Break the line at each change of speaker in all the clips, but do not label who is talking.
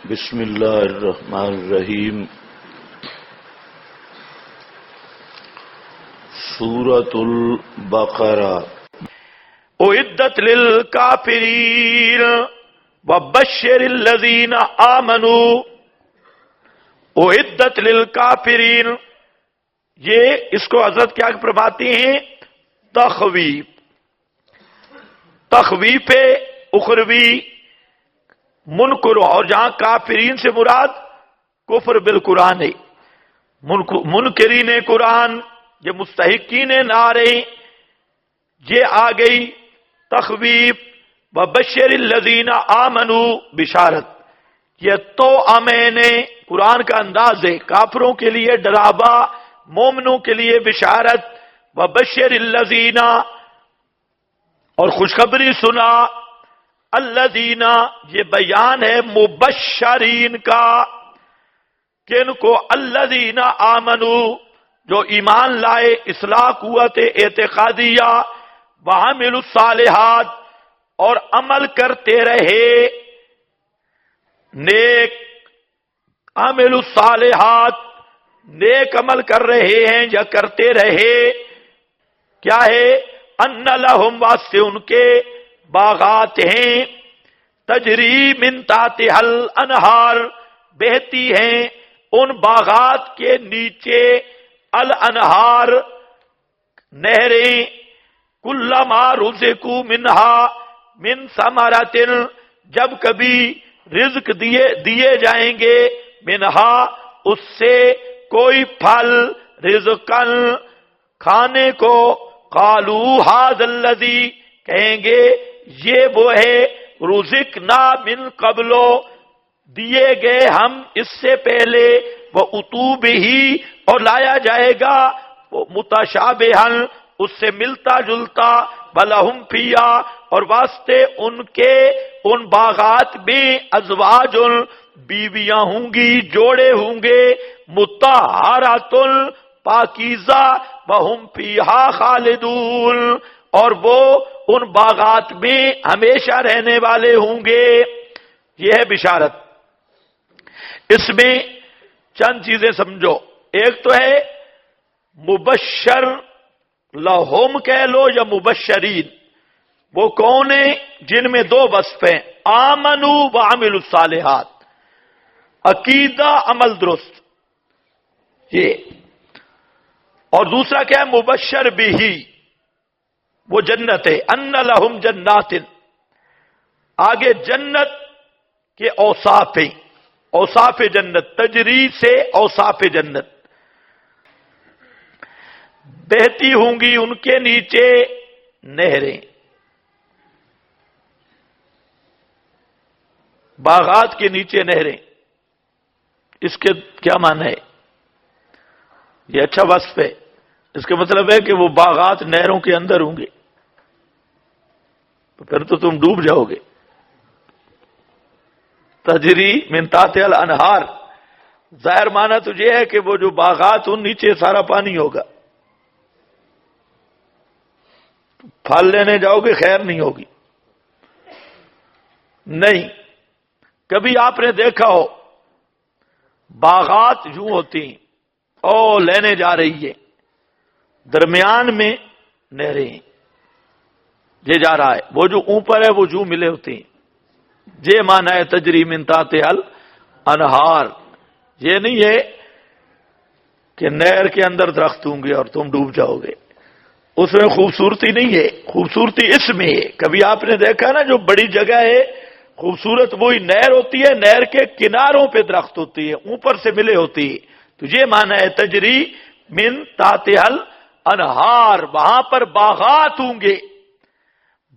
بسم اللہ الرحمن الرحیم۔ سورۃ البقرہ۔
اعدت للکافرین وبشر الذین آمنوا۔ اعدت للکافرین، یہ اس کو حضرت کیا فرماتے ہیں؟ تخویف، تخویف اخروی منکر، اور جہاں کافرین سے مراد کفر بالقرآن ہے، منکرین قرآن، یہ مستحقین نارے، یہ آ گئی تخویف۔ وبشر الذین آمنوا، بشارت، یہ تو امین قرآن کا انداز ہے، کافروں کے لیے ڈراوا، مومنوں کے لیے بشارت۔ وبشر الذین، اور خوشخبری سنا، الذین، یہ بیان ہے مبشرین کا، کن کو؟ الذین آمنوا، جو ایمان لائے، اصلاح قوت اعتقادیہ، وعملوا الصالحات، اور عمل کرتے رہے نیک، عملوا الصالحات، نیک عمل کر رہے ہیں یا کرتے رہے۔ کیا ہے؟ ان لہم، واسطے ان کے باغات ہیں، تجری من تحتہا الانہار، بہتی ہیں ان باغات کے نیچے، الانہار، نہریں، کلما رزقوا منہا من ثمرۃ، جب کبھی رزق دیے جائیں گے، منہا، اس سے کوئی پھل، رزقن، کھانے کو، قالوا ھذا الذی، کہیں گے یہ وہ ہے، رزقنا من قبل، دیے گئے ہم اس سے پہلے، وہ اتوب ہی، اور لایا جائے گا وہ متشابہن، اس سے ملتا جلتا، بلہم فیہا، اور واسطے ان کے ان باغات میں، ازواج، بیویاں ہوں گی، جوڑے ہوں گے، مطہرات، پاکیزہ، وہم فیہا خالدون، اور وہ ان باغات میں ہمیشہ رہنے والے ہوں گے۔ یہ ہے بشارت۔ اس میں چند چیزیں سمجھو۔ ایک تو ہے مبشر لہم کہہ لو یا مبشرین، وہ کون ہیں؟ جن میں دو وصف ہیں، آمنوا وعملوا الصالحات، عقیدہ، عمل درست، یہ۔ اور دوسرا کیا ہے؟ مبشر بھی، وہ جنت ہے، ان لہم جنات، آگے جنت کے اوصاف ہیں، اوصاف جنت، تجری سے اوصاف جنت، بہتی ہوں گی ان کے نیچے نہریں، باغات کے نیچے نہریں۔ اس کے کیا معنی ہے؟ یہ اچھا وصف ہے، اس کا مطلب ہے کہ وہ باغات نہروں کے اندر ہوں گے، تو پھر تو تم ڈوب جاؤ گے۔ تجری من تحتہا الانہار، ظاہر معنی تو یہ ہے کہ وہ جو باغات ان نیچے سارا پانی ہوگا، پھل لینے جاؤ گے خیر نہیں ہوگی۔ نہیں، کبھی آپ نے دیکھا ہو باغات یوں ہوتی ہیں، او لینے جا رہی ہے، درمیان میں نہریں، یہ جا رہا ہے، وہ جو اوپر ہے وہ جو ملے ہوتے ہیں، یہ معنی ہے تجری من تحتہا الانہار۔ یہ نہیں ہے کہ نہر کے اندر درخت ہوں گے اور تم ڈوب جاؤ گے، اس میں خوبصورتی نہیں ہے، خوبصورتی اس میں ہے۔ کبھی آپ نے دیکھا نا جو بڑی جگہ ہے خوبصورت وہی نہر ہوتی ہے، نہر کے کناروں پہ درخت ہوتی ہے، اوپر سے ملے ہوتی ہے، تو یہ معنی ہے تجری من تحتہا الانہار، وہاں پر باغات ہوں گے،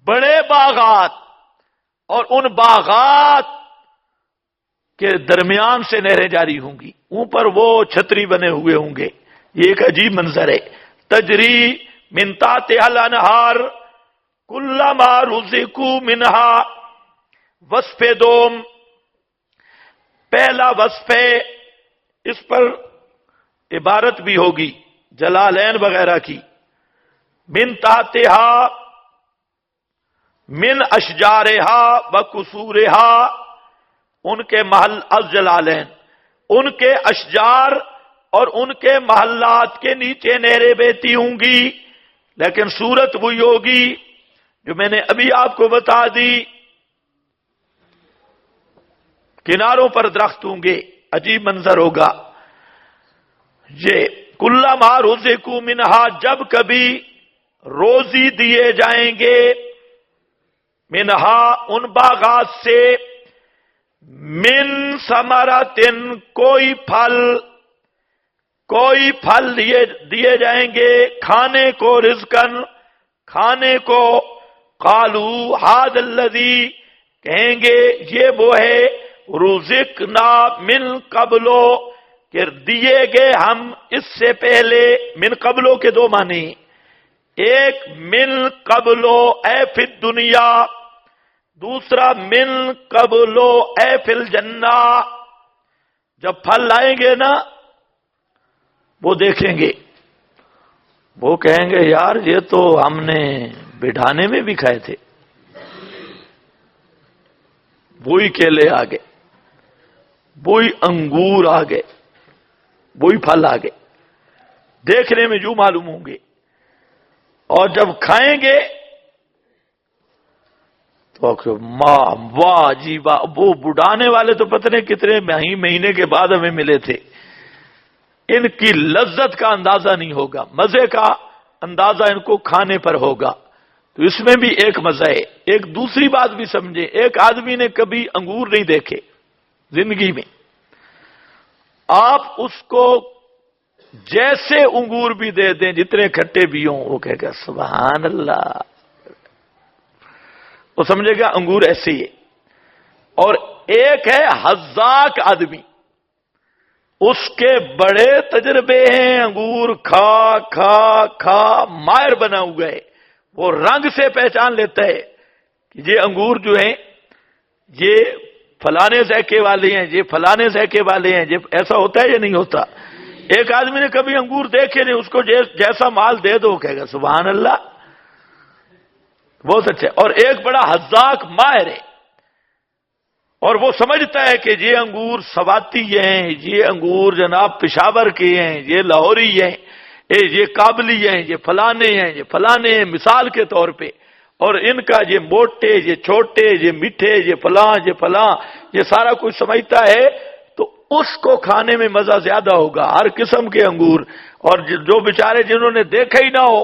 بڑے باغات، اور ان باغات کے درمیان سے نہریں جاری ہوں گی، اوپر وہ چھتری بنے ہوئے ہوں گے۔ یہ ایک عجیب منظر ہے، تجری من تحتہا الانہار کلما رزقوا منہا۔ وصف دوم، پہلا وصف ہے، اس پر عبارت بھی ہوگی جلالین وغیرہ کی، من تحتہا، من اشجارہا و قصورہا، ان کے محل الجلالین، ان کے اشجار اور ان کے محلات کے نیچے نہریں بہتی ہوں گی، لیکن صورت وہی ہوگی جو میں نے ابھی آپ کو بتا دی، کناروں پر درخت ہوں گے، عجیب منظر ہوگا یہ۔ کلما رزقوا منہا، جب کبھی روزی دیے جائیں گے، منہا ان باغات سے، من ثمرۃ کوئی پھل دیے جائیں گے کھانے کو، رزقن کھانے کو، قالوا ھذا الذی، کہیں گے یہ وہ ہے، رزقنا من قبلو، کہ دیے گئے ہم اس سے پہلے۔ من قبلو کے دو معنی، ایک من قبلو اے فی الدنیا، دوسرا من قبلو اے فی الجنہ۔ جب پھل لائیں گے نا، وہ دیکھیں گے، وہ کہیں گے یار یہ تو ہم نے بڑھانے میں بھی کھائے تھے، وہی کیلے آ گئے، وہی انگور آ گئے، وہی پھل آ گئے، دیکھنے میں جو معلوم ہوں گے، اور جب کھائیں گے تو واہ جی واہ، وہ بڑھانے والے تو پتہ نہیں کتنے مہینے کے بعد ہمیں ملے تھے، ان کی لذت کا اندازہ نہیں ہوگا، مزے کا اندازہ ان کو کھانے پر ہوگا۔ تو اس میں بھی ایک مزہ ہے۔ ایک دوسری بات بھی سمجھے، ایک آدمی نے کبھی انگور نہیں دیکھے زندگی میں، آپ اس کو جیسے انگور بھی دے دیں، جتنے کھٹے بھی ہوں، وہ کہے گا سبحان اللہ، وہ سمجھے گا انگور ایسے ہی ہے۔ اور ایک ہے حذاق آدمی، اس کے بڑے تجربے ہیں، انگور کھا کھا کھا ماہر بنا ہوا ہے، وہ رنگ سے پہچان لیتا ہے کہ یہ انگور جو ہیں یہ فلانے ذائقے والے ہیں، یہ فلانے ذائقے والے ہیں، یہ ایسا ہوتا ہے یا نہیں ہوتا۔ ایک آدمی نے کبھی انگور دیکھے نہیں، اس کو جیسا مال دے دو کہے گا سبحان اللہ، بہت اچھا۔ اور ایک بڑا حذاق ماہر ہے، اور وہ سمجھتا ہے کہ یہ انگور سواتی ہیں، یہ انگور جناب پشاور کے ہیں، یہ لاہوری ہیں، یہ کابلی ہیں، یہ فلانے ہیں، یہ فلانے ہیں، مثال کے طور پہ، اور ان کا یہ موٹے، یہ چھوٹے، یہ میٹھے، یہ فلاں، یہ سارا کچھ سمجھتا ہے، تو اس کو کھانے میں مزہ زیادہ ہوگا، ہر قسم کے انگور۔ اور جو بیچارے جنہوں نے دیکھا ہی نہ ہو،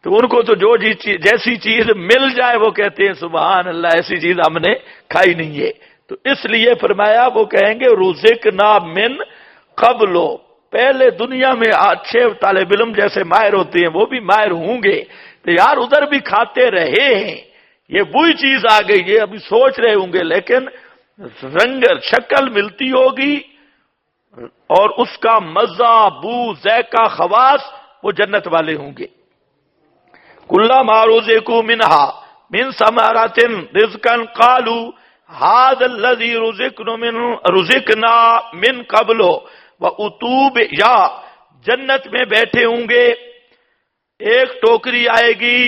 تو ان کو تو جو جیسی چیز مل جائے وہ کہتے ہیں سبحان اللہ، ایسی چیز ہم نے کھائی نہیں ہے۔ تو اس لیے فرمایا، وہ کہیں گے رزقنا من قبلو، پہلے دنیا میں اچھے طالب علم جیسے ماہر ہوتے ہیں وہ بھی ماہر ہوں گے، تو یار ادھر بھی کھاتے رہے ہیں، یہ وہی چیز آ گئی، یہ ابھی سوچ رہے ہوں گے، لیکن رنگ شکل ملتی ہوگی، اور اس کا مزہ، بو، ذائقہ، خواص وہ جنت والے ہوں گے۔ کلما رزقوا منہا من ثمرۃ رزقا قالوا ھذا الذی رزقنا من قبل واتوا یا، جنت میں بیٹھے ہوں گے، ایک ٹوکری آئے گی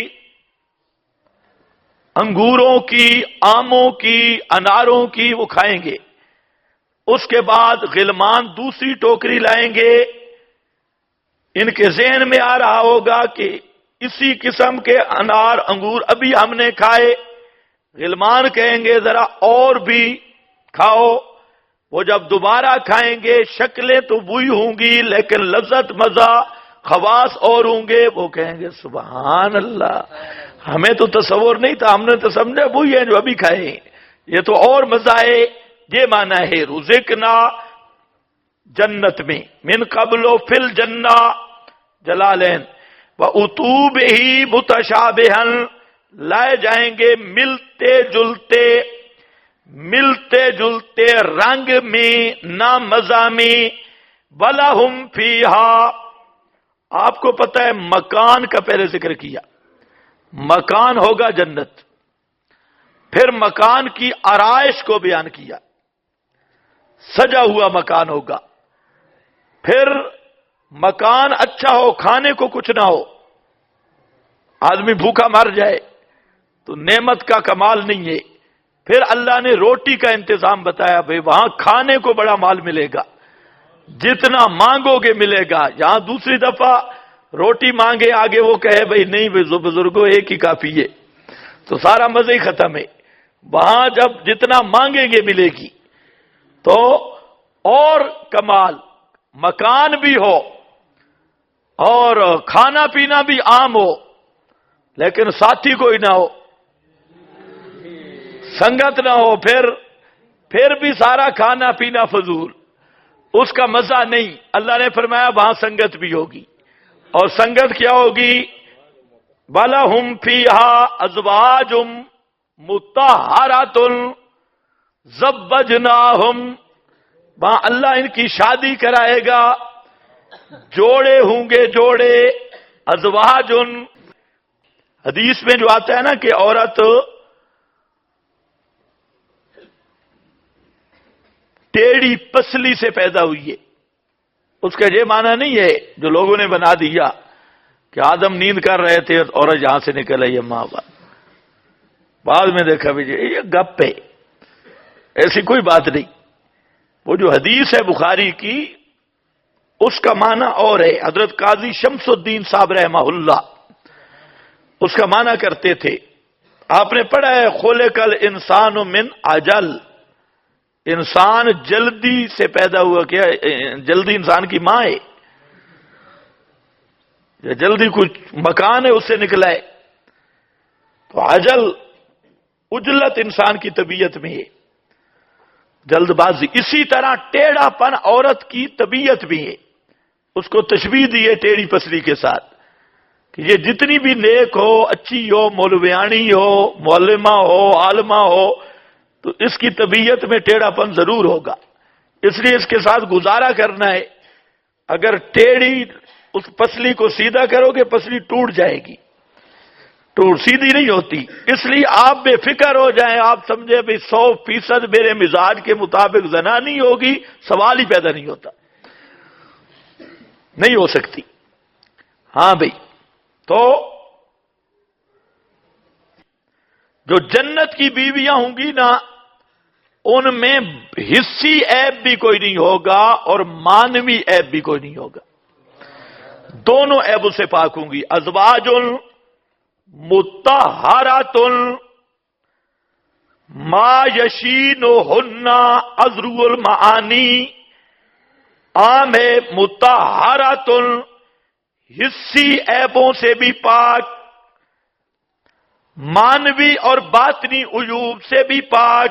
انگوروں کی، آموں کی، اناروں کی، وہ کھائیں گے، اس کے بعد غلمان دوسری ٹوکری لائیں گے، ان کے ذہن میں آ رہا ہوگا کہ اسی قسم کے انار انگور ابھی ہم نے کھائے، غلمان کہیں گے ذرا اور بھی کھاؤ، وہ جب دوبارہ کھائیں گے شکلیں تو وہی ہوں گی لیکن لذت، مزہ، خواص اور ہوں گے، وہ کہیں گے سبحان اللہ، ہمیں تو تصور نہیں تھا، ہم نے تو سمجھا وہی ہے جو ابھی کھائے ہیں، یہ تو اور مزہ ہے۔ یہ معنی ہے رزقنا، جنت میں، من قبل فی الجنہ، جلالین، وَأُتُوا بِهِ مُتَشَابِهًا، لائے جائیں گے ملتے جلتے رنگ میں، نہ مزہ میں، وَلَهُمْ فِيهَا، آپ کو پتہ ہے مکان کا پہلے ذکر کیا، مکان ہوگا جنت، پھر مکان کی آرائش کو بیان کیا، سجا ہوا مکان ہوگا، پھر مکان اچھا ہو، کھانے کو کچھ نہ ہو، آدمی بھوکا مر جائے تو نعمت کا کمال نہیں ہے، پھر اللہ نے روٹی کا انتظام بتایا، بھئی وہاں کھانے کو بڑا مال ملے گا، جتنا مانگو گے ملے گا۔ یہاں دوسری دفعہ روٹی مانگے آگے وہ کہے بھئی نہیں بزرگوں ایک ہی کافی ہے، تو سارا مزہ ہی ختم ہے۔ وہاں جب جتنا مانگیں گے ملے گی، تو اور کمال، مکان بھی ہو اور کھانا پینا بھی عام ہو، لیکن ساتھی کوئی نہ ہو، سنگت نہ ہو، پھر بھی سارا کھانا پینا فضول، اس کا مزہ نہیں۔ اللہ نے فرمایا وہاں سنگت بھی ہوگی، اور سنگت کیا ہوگی؟ وَلَهُمْ فِيهَا أَزْوَاجٌ مُطَهَّرَةٌ زَوَّجْنَاهُمْ، وہاں اللہ ان کی شادی کرائے گا، جوڑے ہوں گے جوڑے، ازواجن۔ حدیث میں جو آتا ہے نا کہ عورت ٹیڑھی پسلی سے پیدا ہوئی ہے، اس کا یہ معنی نہیں ہے جو لوگوں نے بنا دیا کہ آدم نیند کر رہے تھے عورت جہاں سے نکل آئی ہے ماں باپ، بعد میں دیکھا بھی یہ گپ ہے، ایسی کوئی بات نہیں۔ وہ جو حدیث ہے بخاری کی، اس کا معنی اور ہے۔ حضرت قاضی شمس الدین صاحب رحمہ اللہ اس کا معنی کرتے تھے۔ آپ نے پڑھا ہے خلق الانسان من عجل، انسان جلدی سے پیدا ہوا، کیا جلدی انسان کی ماں ہے، یا جلدی کچھ مکان ہے اس سے نکلا ہے، تو عجل عجلت انسان کی طبیعت میں ہے، جلد بازی۔ اسی طرح ٹیڑھا پن عورت کی طبیعت بھی ہے، اس کو تشبیہ دی ہے ٹیڑھی پسلی کے ساتھ، کہ یہ جتنی بھی نیک ہو، اچھی ہو، مولویانی ہو، معلمہ ہو، عالمہ ہو، تو اس کی طبیعت میں ٹیڑھا پن ضرور ہوگا، اس لیے اس کے ساتھ گزارا کرنا ہے۔ اگر ٹیڑھی اس پسلی کو سیدھا کرو گے پسلی ٹوٹ جائے گی، سیدھی نہیں ہوتی۔ اس لیے آپ بے فکر ہو جائیں، آپ سمجھے بھی 100% میرے مزاج کے مطابق زنانی ہوگی، سوال ہی پیدا نہیں ہوتا، نہیں ہو سکتی۔ ہاں بھئی، تو جو جنت کی بیویاں ہوں گی نا، ان میں حصی عیب بھی کوئی نہیں ہوگا اور مانوی عیب بھی کوئی نہیں ہوگا، دونوں عیبوں سے پاک ہوں گی۔ ازواج مطہرات ما یشینہن ازرو المعانی، عام ہے مطہرات، حصی عیبوں سے بھی پاک، مانوی اور باطنی عیوب سے بھی پاک۔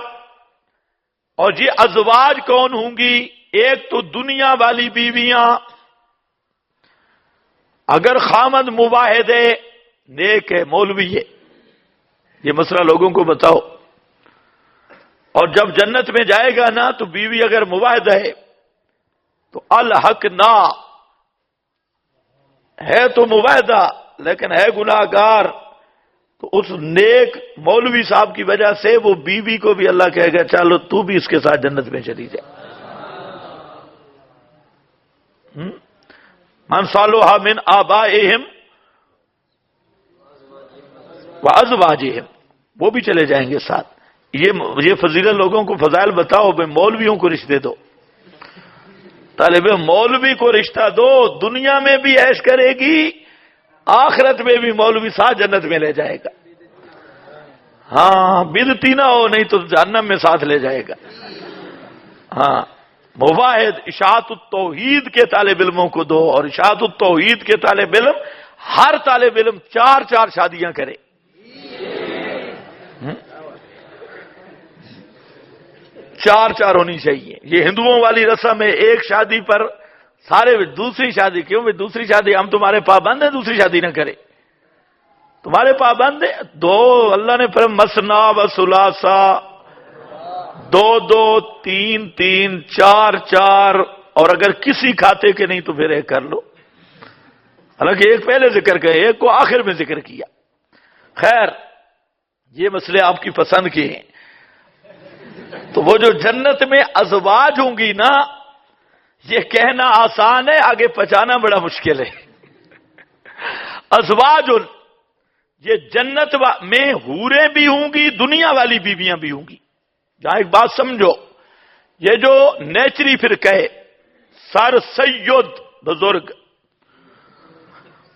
اور یہ ازواج کون ہوں گی؟ ایک تو دنیا والی بیویاں، اگر خامد مواحد ہے، نیک ہے، مولوی ہے، یہ مسئلہ لوگوں کو بتاؤ، اور جب جنت میں جائے گا نا تو بیوی اگر مواحد ہے تو الحق نہ ہے، تو مواحدہ لیکن ہے گناہ گار، تو اس نیک مولوی صاحب کی وجہ سے وہ بیوی کو بھی اللہ کہے گا چلو تو بھی اس کے ساتھ جنت میں چلی جائے۔ من صالح من آبائہم وازواجہم، وہ بھی چلے جائیں گے ساتھ۔ یہ فضیلت لوگوں کو فضائل بتاؤ، بھائی مولویوں کو رشتے دو، طالب مولوی کو رشتہ دو، دنیا میں بھی عیش کرے گی، آخرت میں بھی مولوی ساتھ جنت میں لے جائے گا۔ ہاں بدعتی نہ ہو، نہیں تو جہنم میں ساتھ لے جائے گا۔ ہاں مواحد، اشاعت التوحید کے طالب علموں کو دو، اور اشاعت التوحید کے طالب علم، ہر طالب علم 4 شادیاں کرے، 4 ہونی چاہیے۔ یہ ہندوؤں والی رسم ہے، ایک شادی پر سارے، دوسری شادی کیوں؟ دوسری شادی ہم تمہارے پابند ہیں، دوسری شادی نہ کرے، تمہارے پابند ہیں، 2 اللہ نے فرمایا مثنا و ثلاثہ، 2 3 4، اور اگر کسی کھاتے کے نہیں تو پھر ایک کر لو، حالانکہ ایک پہلے ذکر کرے، ایک کو آخر میں ذکر کیا۔ خیر یہ مسئلے آپ کی پسند کے ہیں۔ تو وہ جو جنت میں ازواج ہوں گی نا، یہ کہنا آسان ہے، آگے پہچانا بڑا مشکل ہے۔ ازواج، یہ جنت میں حوریں بھی ہوں گی، دنیا والی بیویاں بھی ہوں گی۔ یہاں ایک بات سمجھو، یہ جو نیچری فرقہ ہے، سر سید بزرگ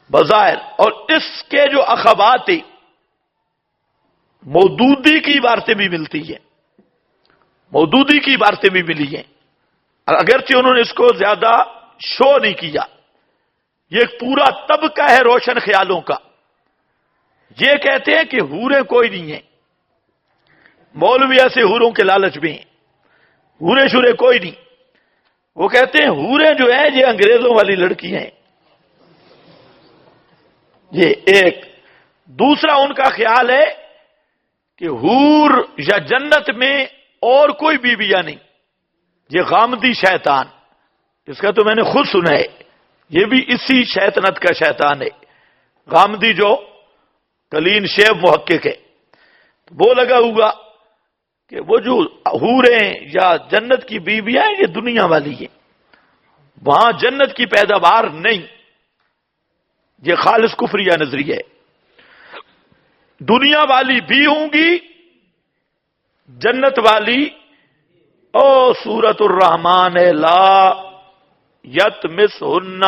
بظاہر، اور اس کے جو اخوات مودودی کی عبارتیں بھی ملتی ہیں، مودودی کی عبارتیں بھی ملی ہیں، اگرچہ انہوں نے اس کو زیادہ شو نہیں کیا۔ یہ ایک پورا طبقہ ہے روشن خیالوں کا، یہ کہتے ہیں کہ حوریں کوئی نہیں ہیں، مولوی ایسے حوروں کے لالچ میں ہیں، حورے شورے کوئی نہیں۔ وہ کہتے ہیں حوریں جو ہیں یہ انگریزوں والی لڑکی ہیں، یہ ایک۔ دوسرا ان کا خیال ہے کہ حور یا جنت میں اور کوئی بیویاں نہیں، یہ غامدی شیطان، اس کا تو میں نے خود سنا ہے، یہ بھی اسی شیطنت کا شیطان ہے، غامدی جو کلین شیب محقق ہے۔ وہ لگا ہوا کہ وہ جو حوریں یا جنت کی بیویاں ہیں یہ دنیا والی ہیں، وہاں جنت کی پیداوار نہیں، یہ خالص کفریہ نظریہ ہے۔ دنیا والی بھی ہوں گی، جنت والی او سورۃ الرحمن ہے، لا یتمسہن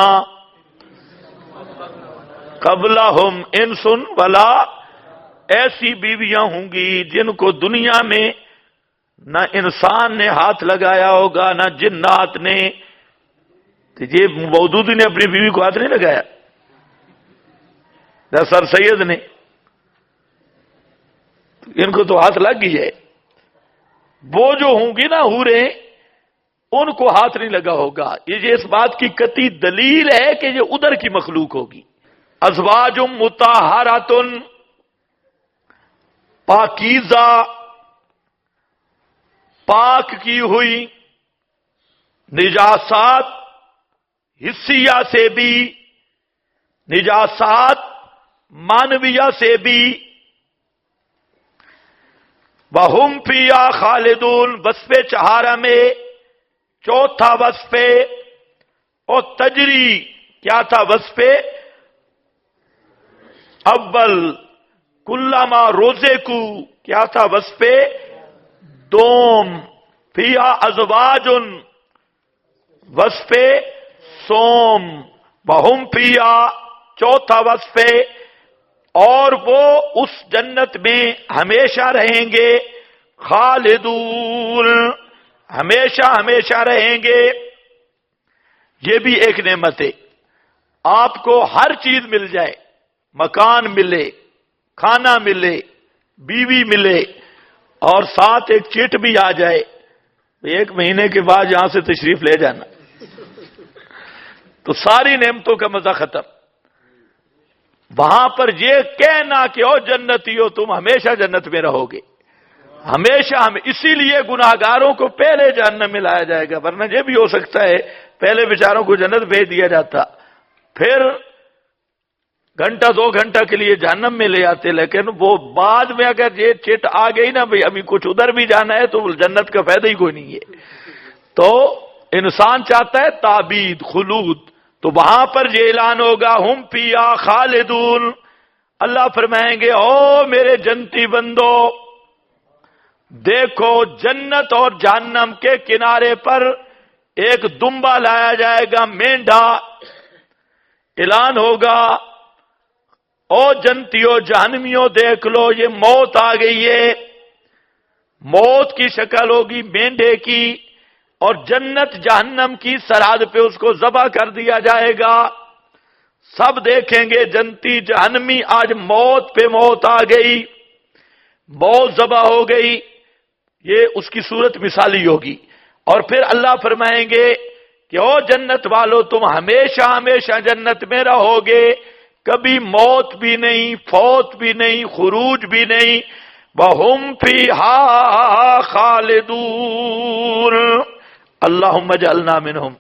قبلہم انس ولا، ایسی بیویاں ہوں گی جن کو دنیا میں نہ انسان نے ہاتھ لگایا ہوگا نہ جنات نے۔ تو یہ مودودی نے اپنی بیوی کو ہاتھ نہیں لگایا، نہ سر سید نے، ان کو تو ہاتھ لگ گئی ہے۔ وہ جو ہوں گی نا حوریں، ان کو ہاتھ نہیں لگا ہوگا۔ یہ اس بات کی قطعی دلیل ہے کہ یہ ادھر کی مخلوق ہوگی۔ ازواج مطہرات، پاکیزہ، پاک کی ہوئی، نجاسات حسیہ سے بھی، نجاسات مانویہ سے بھی، وَهُمْ فِيهَا خَالِدُونَ، وصف چہارہ میں چوتھا وصف، اور تجری کیا تھا وصف اول، کلما روزے کو کیا تھا وصف دوم، فیہا ازواج وصف سوم، وہم فیہا چوتھا وصف، اور وہ اس جنت میں ہمیشہ رہیں گے، خالدون، ہمیشہ ہمیشہ رہیں گے۔ یہ بھی ایک نعمت ہے، آپ کو ہر چیز مل جائے، مکان ملے، کھانا ملے، بیوی ملے، اور ساتھ ایک چٹ بھی آ جائے، 1 مہینے کے بعد یہاں سے تشریف لے جانا، تو ساری نعمتوں کا مزہ ختم۔ وہاں پر یہ کہنا کہ او جنتی ہو، تم ہمیشہ جنت میں رہو گے، ہمیشہ اسی لیے گناہگاروں کو پہلے جہنم میں لایا جائے گا، ورنہ یہ بھی ہو سکتا ہے پہلے بیچاروں کو جنت بھیج دیا جاتا، پھر گھنٹہ 2 گھنٹہ کے لیے جہنم میں لے آتے، لیکن وہ بعد میں اگر یہ چٹ آ گئی نا بھئی ابھی کچھ ادھر بھی جانا ہے، تو جنت کا فائدہ ہی کوئی نہیں ہے۔ تو انسان چاہتا ہے تعبید، خلود، تو وہاں پر یہ اعلان ہوگا ہم فیہا خالدون، اللہ فرمائیں گے او میرے جنتی بندو، دیکھو جنت اور جہنم کے کنارے پر ایک دمبا لایا جائے گا، مینڈھا، اعلان ہوگا او جنتیوں جہنمیوں دیکھ لو یہ موت آ گئی ہے، موت کی شکل ہوگی مینڈھے کی، اور جنت جہنم کی سرحد پہ اس کو ذبح کر دیا جائے گا، سب دیکھیں گے جنتی جہنمی آج موت پہ موت آ گئی، موت ذبح ہو گئی، یہ اس کی صورت مثالی ہوگی۔ اور پھر اللہ فرمائیں گے کہ او جنت والو تم ہمیشہ ہمیشہ جنت میں رہو گے، کبھی موت بھی نہیں، فوت بھی نہیں، خروج بھی نہیں، وَهُمْ فِيهَا خَالِدُونَ، اللہم اجعلنا منہم۔